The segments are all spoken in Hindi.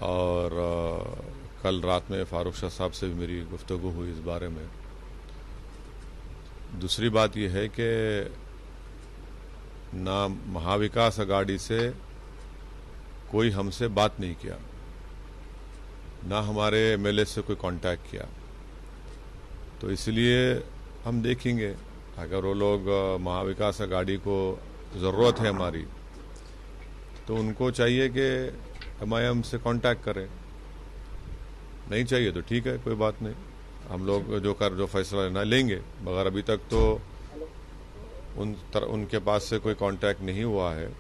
और कल रात में फारूक शाह साहब से भी मेरी गुफ्तगू हुई इस बारे में। दूसरी बात यह है कि ना महाविकास अघाड़ी से कोई हमसे बात नहीं किया, ना हमारे एमएलए से कोई कांटेक्ट किया। तो इसलिए हम देखेंगे, अगर वो लोग महाविकास अघाड़ी को ज़रूरत है हमारी, तो उनको चाहिए कि एमआईएम से कांटेक्ट करें। नहीं चाहिए तो ठीक है, कोई बात नहीं, हम लोग जो फैसला लेना लेंगे। मगर अभी तक तो उनके पास से कोई कांटेक्ट नहीं हुआ है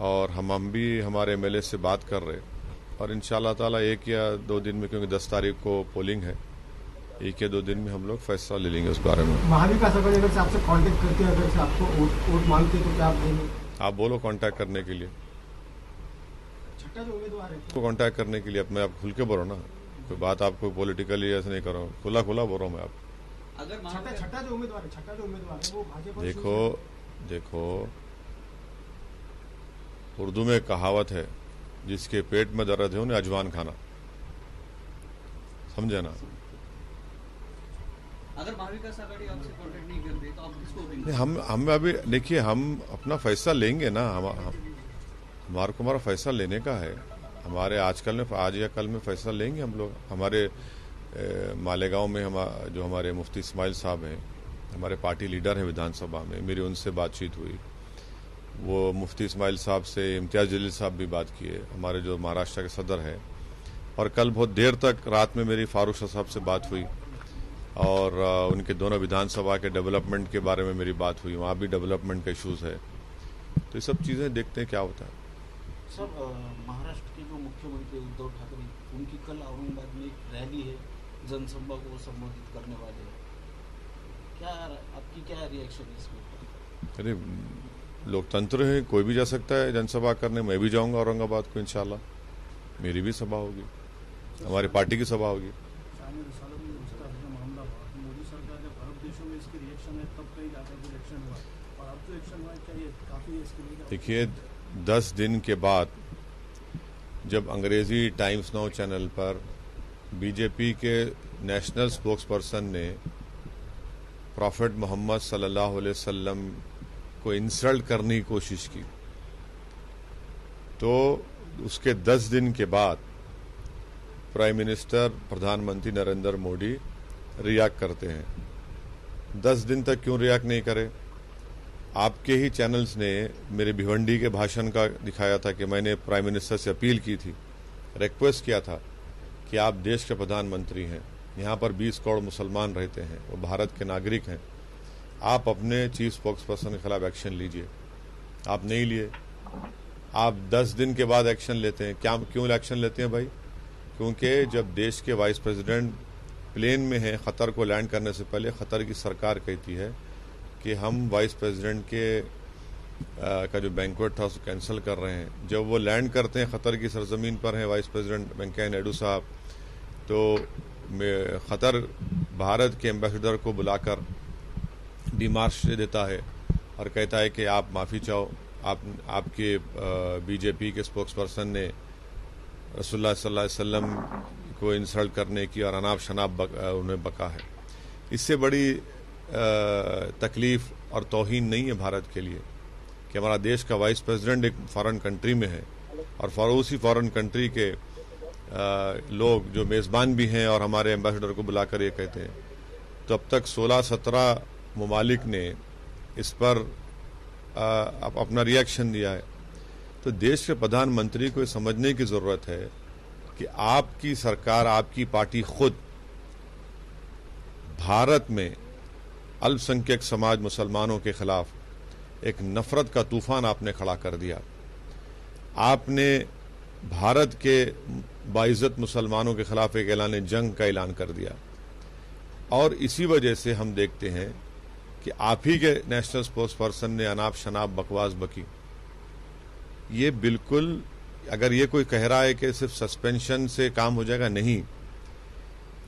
और हम भी हमारे एमएलए से बात कर रहे, और इंशाअल्लाह ताला 1 या 2 दिन में, क्योंकि 10 तारीख को पोलिंग है, 1 या 2 दिन में हम लोग फैसला ले लेंगे उस बारे में। महाविकास अघाड़ी अगर से आपसे कांटेक्ट करते हैं, अगर से आपको वोट मांगते हैं, तो क्या आप देंगे? आप बोलो कांटेक्ट करने के लिए, छठा जो उम्मीदवार है तो कांटेक्ट करने के लिए अपने आप खुल के बोलो ना। कोई बात आपको पॉलिटिकली ऐसे नहीं करो, खुला बोल रहा हूँ मैं आप। अगर छठा जो उम्मीदवार है वो भाजपा। देखो उर्दू में कहावत है, जिसके पेट में दर्द है उन्हें अजवान खाना, समझे ना। अगर महाविकास आघाड़ी आपसे कांटेक्ट नहीं करते तो आप किसको देंगे? हम अभी देखिए, हम अपना फैसला लेंगे ना। हमारे को हमारा फैसला लेने का है। हमारे आज या कल में फैसला लेंगे हम लोग। हमारे मालेगांव में जो हमारे मुफ्ती इस्माइल साहब हैं, हमारे पार्टी लीडर हैं विधानसभा में, मेरी उनसे बातचीत हुई। वो मुफ्ती इस्माइल साहब से इम्तियाज जलील साहब भी बात किए, हमारे जो महाराष्ट्र के सदर हैं। और कल बहुत देर तक रात में मेरी फारूक शाह साहब से बात हुई और उनके दोनों विधानसभा के डेवलपमेंट के बारे में मेरी बात हुई। वहाँ भी डेवलपमेंट के इश्यूज है। तो ये सब चीज़ें देखते हैं क्या होता है। सर, महाराष्ट्र के जो मुख्यमंत्री उद्धव ठाकरे, उनकी कल औरंगाबाद में एक रैली है, जनसभा को संबोधित करने वाले हैं। आपकी क्या रिएक्शन है इसमें? अरे लोकतंत्र है, कोई भी जा सकता है जनसभा करने। मैं भी जाऊंगा औरंगाबाद को इंशाल्लाह, मेरी भी सभा होगी, हमारी पार्टी की सभा होगी। मोदी सरकार जब अरब देशों में इसकी रिएक्शन है, तब कहीं जाकर इलेक्शन हुआ, और अब जो इलेक्शन हुआ चाहिए काफी इसके लिए। देखिए 10 दिन के बाद जब अंग्रेजी टाइम्स नाउ चैनल पर बीजेपी के नेशनल स्पोक्सपर्सन ने प्रॉफेट मोहम्मद सल्लल्लाहु अलैहि वसल्लम को इंसल्ट करने की कोशिश की, तो उसके 10 दिन के बाद प्राइम मिनिस्टर प्रधानमंत्री नरेंद्र मोदी रिएक्ट करते हैं। 10 दिन तक क्यों रिएक्ट नहीं करे? आपके ही चैनल्स ने मेरे भिवंडी के भाषण का दिखाया था कि मैंने प्राइम मिनिस्टर से अपील की थी, रिक्वेस्ट किया था कि आप देश के प्रधानमंत्री हैं, यहाँ पर 20 करोड़ मुसलमान रहते हैं, वो भारत के नागरिक हैं, आप अपने चीफ स्पोक्सपर्सन के खिलाफ एक्शन लीजिए। आप नहीं लिए। आप 10 दिन के बाद एक्शन लेते हैं। क्यों एक्शन लेते हैं भाई? क्योंकि जब देश के वाइस प्रेसिडेंट प्लेन में हैं, ख़तर को लैंड करने से पहले ख़तर की सरकार कहती है कि हम वाइस प्रेसिडेंट का जो बैंक्वेट था उसको कैंसिल कर रहे हैं। जब वो लैंड करते हैं, ख़तर की सरजमीन पर हैं वाइस प्रेसिडेंट वेंकैया नायडू साहब, तो ख़तर भारत के एम्बेसडर को बुलाकर डिमार्श देता है और कहता है कि आप माफ़ी चाहो, आपके बीजेपी के स्पोक्सपर्सन ने रसूलुल्लाह सल्लल्लाहु अलैहि वसल्लम को इंसल्ट करने की और अनाप शनाप उन्हें बका है। इससे बड़ी तकलीफ और तौहीन नहीं है भारत के लिए कि हमारा देश का वाइस प्रेसिडेंट एक फॉरेन कंट्री में है और उसी फॉरेन कंट्री के लोग जो मेज़बान भी हैं और हमारे एम्बेसडर को बुलाकर ये कहते हैं। तो अब तक 16-17 ममालिक ने इस पर अपना रिएक्शन दिया है। तो देश के प्रधानमंत्री को समझने की ज़रूरत है कि आपकी सरकार, आपकी पार्टी खुद भारत में अल्पसंख्यक समाज मुसलमानों के खिलाफ एक नफरत का तूफान आपने खड़ा कर दिया। आपने भारत के बाइज्जत मुसलमानों के खिलाफ एक ऐलान जंग का ऐलान कर दिया और इसी वजह से हम देखते हैं कि आप ही के नेशनल स्पोक्स पर्सन ने अनाप शनाप बकवास बकी। ये बिल्कुल, अगर ये कोई कह रहा है कि सिर्फ सस्पेंशन से काम हो जाएगा, नहीं।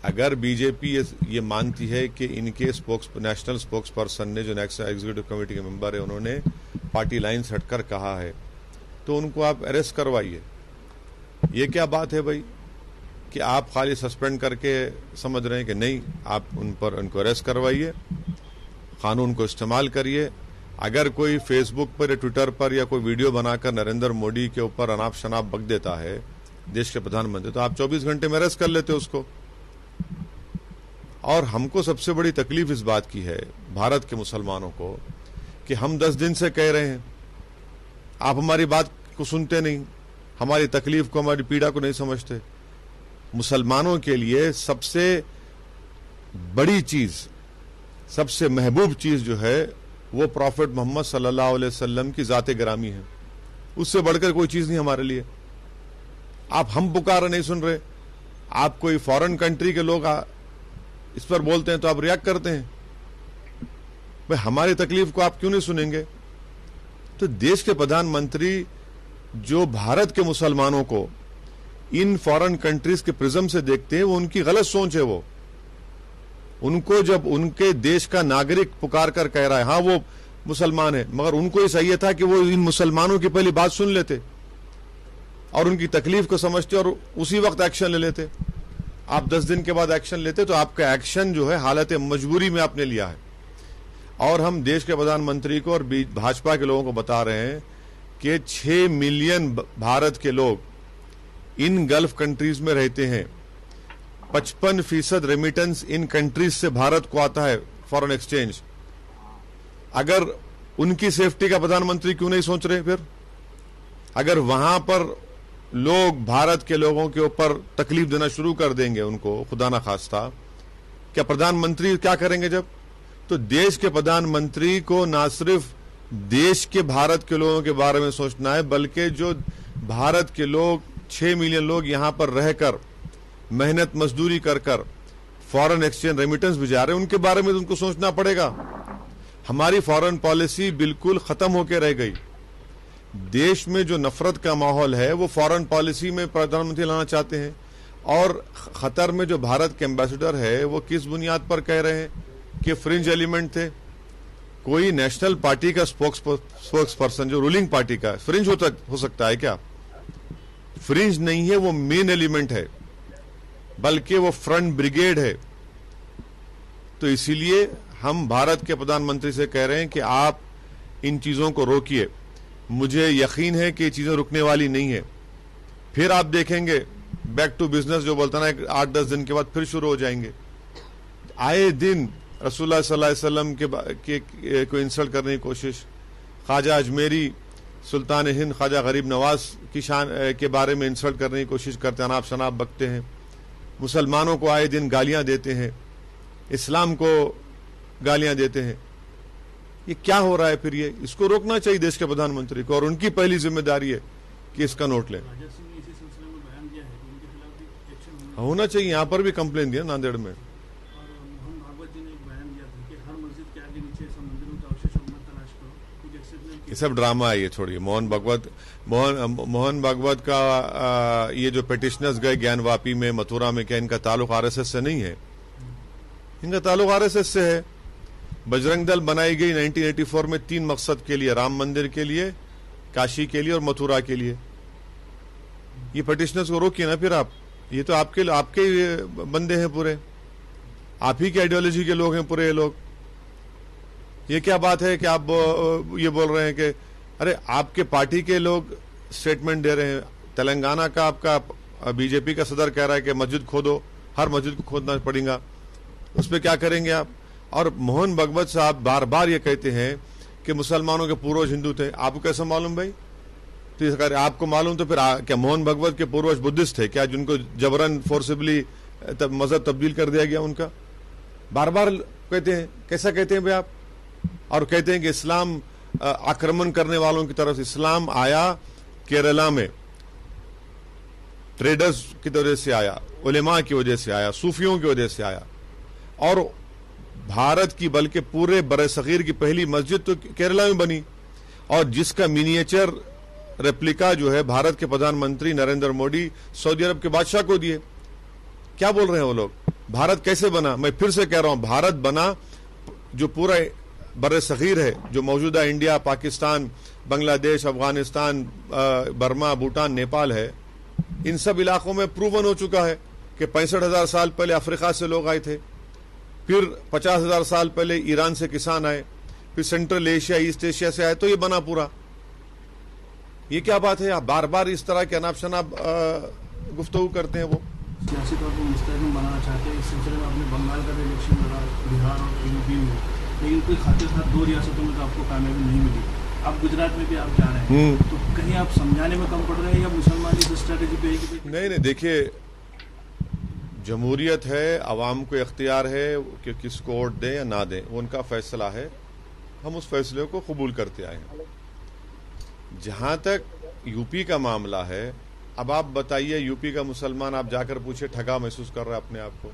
अगर बीजेपी ये मानती है कि इनके नेशनल स्पोक्स पर्सन ने, जो नेशनल एग्जीक्यूटिव कमेटी के मेंबर है, उन्होंने पार्टी लाइन से हटकर कहा है, तो उनको आप अरेस्ट करवाइए। ये क्या बात है भाई कि आप खाली सस्पेंड करके समझ रहे हैं कि नहीं, आप उनको अरेस्ट करवाइए, कानून को इस्तेमाल करिए। अगर कोई फेसबुक पर या ट्विटर पर या कोई वीडियो बनाकर नरेंद्र मोदी के ऊपर अनाप शनाप बक देता है देश के प्रधानमंत्री, तो आप 24 घंटे में अरेस्ट कर लेते उसको। और हमको सबसे बड़ी तकलीफ इस बात की है भारत के मुसलमानों को कि हम 10 दिन से कह रहे हैं, आप हमारी बात को सुनते नहीं, हमारी तकलीफ को, हमारी पीड़ा को नहीं समझते। मुसलमानों के लिए सबसे बड़ी चीज, सबसे महबूब चीज जो है वो प्रॉफिट मोहम्मद सल्लल्लाहु अलैहि वसल्लम की जाते गिरामी है। उससे बढ़कर कोई चीज नहीं हमारे लिए। आप हम पुकारा नहीं सुन रहे, आप कोई फॉरेन कंट्री के लोग इस पर बोलते हैं तो आप रिएक्ट करते हैं। भाई हमारी तकलीफ को आप क्यों नहीं सुनेंगे? तो देश के प्रधानमंत्री जो भारत के मुसलमानों को इन फॉरेन कंट्रीज के प्रिज्म से देखते हैं, वो उनकी गलत सोच है। वो उनको जब उनके देश का नागरिक पुकार कर कह रहा है हाँ वो मुसलमान है, मगर उनको ये चाहिए था कि वो इन मुसलमानों की पहली बात सुन लेते और उनकी तकलीफ को समझते और उसी वक्त एक्शन ले लेते। आप 10 दिन के बाद एक्शन लेते तो आपका एक्शन जो है हालत मजबूरी में आपने लिया है। और हम देश के प्रधानमंत्री को और भाजपा के लोगों को बता रहे हैं कि 6 मिलियन भारत के लोग इन गल्फ कंट्रीज में रहते हैं। 55% रेमिटेंस इन कंट्रीज से भारत को आता है, फॉरेन एक्सचेंज। अगर उनकी सेफ्टी का प्रधानमंत्री क्यों नहीं सोच रहे? फिर अगर वहां पर लोग भारत के लोगों के ऊपर तकलीफ देना शुरू कर देंगे उनको, खुदा ना खास्ता, क्या प्रधानमंत्री क्या करेंगे जब? तो देश के प्रधानमंत्री को ना सिर्फ देश के भारत के लोगों के बारे में सोचना है, बल्कि जो भारत के लोग 6 मिलियन लोग यहां पर रहकर मेहनत मजदूरी कर फॉरेन एक्सचेंज रेमिटेंस भिजा रहे हैं, उनके बारे में तो उनको सोचना पड़ेगा। हमारी फॉरेन पॉलिसी बिल्कुल खत्म होकर रह गई। देश में जो नफरत का माहौल है वो फॉरेन पॉलिसी में प्रधानमंत्री लाना चाहते हैं। और खतर में जो भारत के एम्बेसडर है वो किस बुनियाद पर कह रहे हैं कि फ्रिंज एलिमेंट थे? कोई नेशनल पार्टी का स्पोक्स पर्सन जो रूलिंग पार्टी का फ्रिंज हो सकता है क्या? फ्रिंज नहीं है, वो मेन एलिमेंट है, बल्कि वो फ्रंट ब्रिगेड है। तो इसीलिए हम भारत के प्रधानमंत्री से कह रहे हैं कि आप इन चीजों को रोकिए। मुझे यकीन है कि ये चीजें रुकने वाली नहीं है। फिर आप देखेंगे बैक टू बिजनेस जो बोलता ना 8-10 दिन के बाद फिर शुरू हो जाएंगे। आए दिन रसूलुल्लाह सल्लल्लाहु अलैहि वसल्लम को इंसल्ट करने की कोशिश, ख्वाजा अजमेरी, सुल्तान हिंद ख्वाजा गरीब नवाज की शान के बारे में इंसल्ट करने की कोशिश करते हैं, अनाप शनाप बकते हैं, मुसलमानों को आए दिन गालियां देते हैं, इस्लाम को गालियां देते हैं। ये क्या हो रहा है? फिर ये इसको रोकना चाहिए देश के प्रधानमंत्री को, और उनकी पहली जिम्मेदारी है कि इसका नोट लें। होना चाहिए। यहां पर भी कंप्लेन दिया नांदेड़ में। ये सब ड्रामा है, ये छोड़िए। मोहन भागवत का ये जो पिटिशनर्स गए ज्ञानवापी में, मथुरा में, क्या इनका ताल्लुक आरएसएस से नहीं है? इनका ताल्लुक आरएसएस से है। बजरंग दल बनाई गई 1984 में 3 मकसद के लिए, राम मंदिर के लिए, काशी के लिए और मथुरा के लिए। ये पिटिशनर्स को रोकिए ना फिर आप। ये तो आपके बंदे हैं पूरे, आप ही के आइडियोलॉजी के लोग हैं पूरे ये लोग। ये क्या बात है कि आप ये बोल रहे हैं कि अरे आपके पार्टी के लोग स्टेटमेंट दे रहे हैं। तेलंगाना का आपका बीजेपी का सदर कह रहा है कि मस्जिद खोदो, हर मस्जिद को खोदना पड़ेगा, उस पर क्या करेंगे आप? और मोहन भागवत साहब बार बार ये कहते हैं कि मुसलमानों के पूर्वज हिंदू थे। आपको कैसे मालूम भाई? तो अगर आपको मालूम तो फिर क्या मोहन भागवत के पूर्वज बुद्धिस्ट थे क्या, जिनको जबरन फोर्सिबली मजहब तब्दील कर दिया गया उनका? बार बार कहते हैं। कैसा कहते हैं भाई आप? और कहते हैं कि इस्लाम आक्रमण करने वालों की तरफ इस्लाम आया केरला में, ट्रेडर्स की वजह से आया, उलेमा की वजह से आया, सूफियों की वजह से आया। और भारत की बल्कि पूरे बरसगीर की पहली मस्जिद तो केरला में बनी, और जिसका मिनिएचर रेप्लिका जो है भारत के प्रधानमंत्री नरेंद्र मोदी सऊदी अरब के बादशाह को दिए। क्या बोल रहे हैं वो लोग? भारत कैसे बना? मैं फिर से कह रहा हूं, भारत बना जो पूरा बरसगीर है, जो मौजूदा इंडिया, पाकिस्तान, बांग्लादेश, अफगानिस्तान, बर्मा, भूटान, नेपाल है, इन सब इलाकों में प्रूवन हो चुका है कि 65,000 साल पहले अफ्रीका से लोग आए थे, फिर 50,000 साल पहले ईरान से किसान आए, फिर सेंट्रल एशिया ईस्ट एशिया से आए, तो ये बना पूरा। ये क्या बात है? आप बार बार इस तरह के अनाप शनाप गुफ्तगू करते हैं। वो सियासी तौर पर मुस्तहकम बनाना चाहते हैं। इस सिलसिले में आपने बंगाल का भी इलेक्शन लड़ा, बिहार और यूपी में, लेकिन कोई खातिर खातिर 2 रियासतों में तो आपको कामयाबी नहीं मिली। अब गुजरात में भी आप जा रहे हैं, तो कहीं आप समझाने में कम पड़ रहे हैं या मुसलमान इस स्ट्रेटेजी पे है कि नहीं, देखिए, जमहूरियत है, आवाम को इख्तियार है कि किसको वोट दें या ना दें, वो उनका फैसला है। हम उस फैसले को कबूल करते आए हैं। जहां तक यूपी का मामला है, अब आप बताइए, यूपी का मुसलमान आप जाकर पूछे, ठगा महसूस कर रहा है अपने आप को?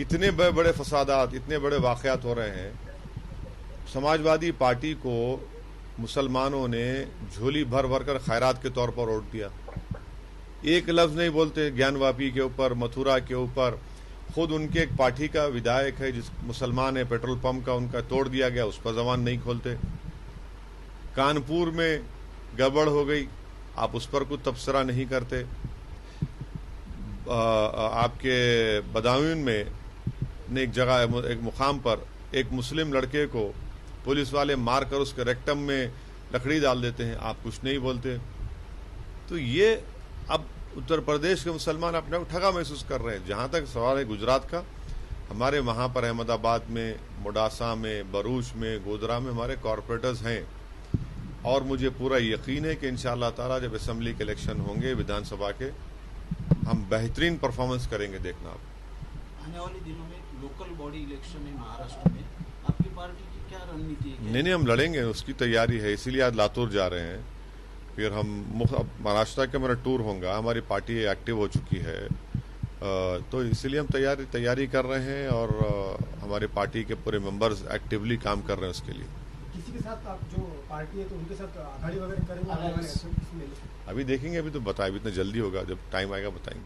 इतने बड़े बड़े फसादात, इतने बड़े वाकयात हो रहे हैं। समाजवादी पार्टी को मुसलमानों ने झोली भर भर कर खैरात के तौर पर वोट दिया। एक लफ्ज नहीं बोलते ज्ञानवापी के ऊपर, मथुरा के ऊपर। खुद उनके एक पार्टी का विधायक है जिस मुसलमान है, पेट्रोल पंप का उनका तोड़ दिया गया, उस पर जबान नहीं खोलते। कानपुर में गड़बड़ हो गई, आप उस पर कुछ तबसरा नहीं करते। आपके बदायूं में ने एक जगह, एक मुकाम पर एक मुस्लिम लड़के को पुलिस वाले मारकर उसके रेक्टम में लकड़ी डाल देते हैं, आप कुछ नहीं बोलते। तो ये अब उत्तर प्रदेश के मुसलमान अपने को ठगा महसूस कर रहे हैं। जहां तक सवाल है गुजरात का, हमारे वहां पर अहमदाबाद में, मोडासा में, भरूच में, गोधरा में हमारे कॉरपोरेटर्स हैं, और मुझे पूरा यकीन है कि इंशाअल्लाह ताला जब असेंबली के इलेक्शन होंगे विधानसभा के, हम बेहतरीन परफॉर्मेंस करेंगे। देखना आप आने वाले दिनों में लोकल बॉडी इलेक्शन है महाराष्ट्र में, आपकी पार्टी की क्या रणनीति है? नहीं, हम लड़ेंगे, उसकी तैयारी है, इसीलिए आज लातूर जा रहे हैं। फिर हम महाराष्ट्र का मेरा टूर होगा, हमारी पार्टी एक्टिव हो चुकी है, तो इसीलिए हम तैयारी कर रहे हैं, और हमारे पार्टी के पूरे मेंबर्स एक्टिवली काम कर रहे हैं उसके लिए। किसी के साथ आप जो पार्टी है तो उनके साथ आघाड़ी वगैरह करेंगे? अभी देखेंगे, अभी तो बताए, अभी इतना जल्दी होगा, जब टाइम आएगा बताएंगे।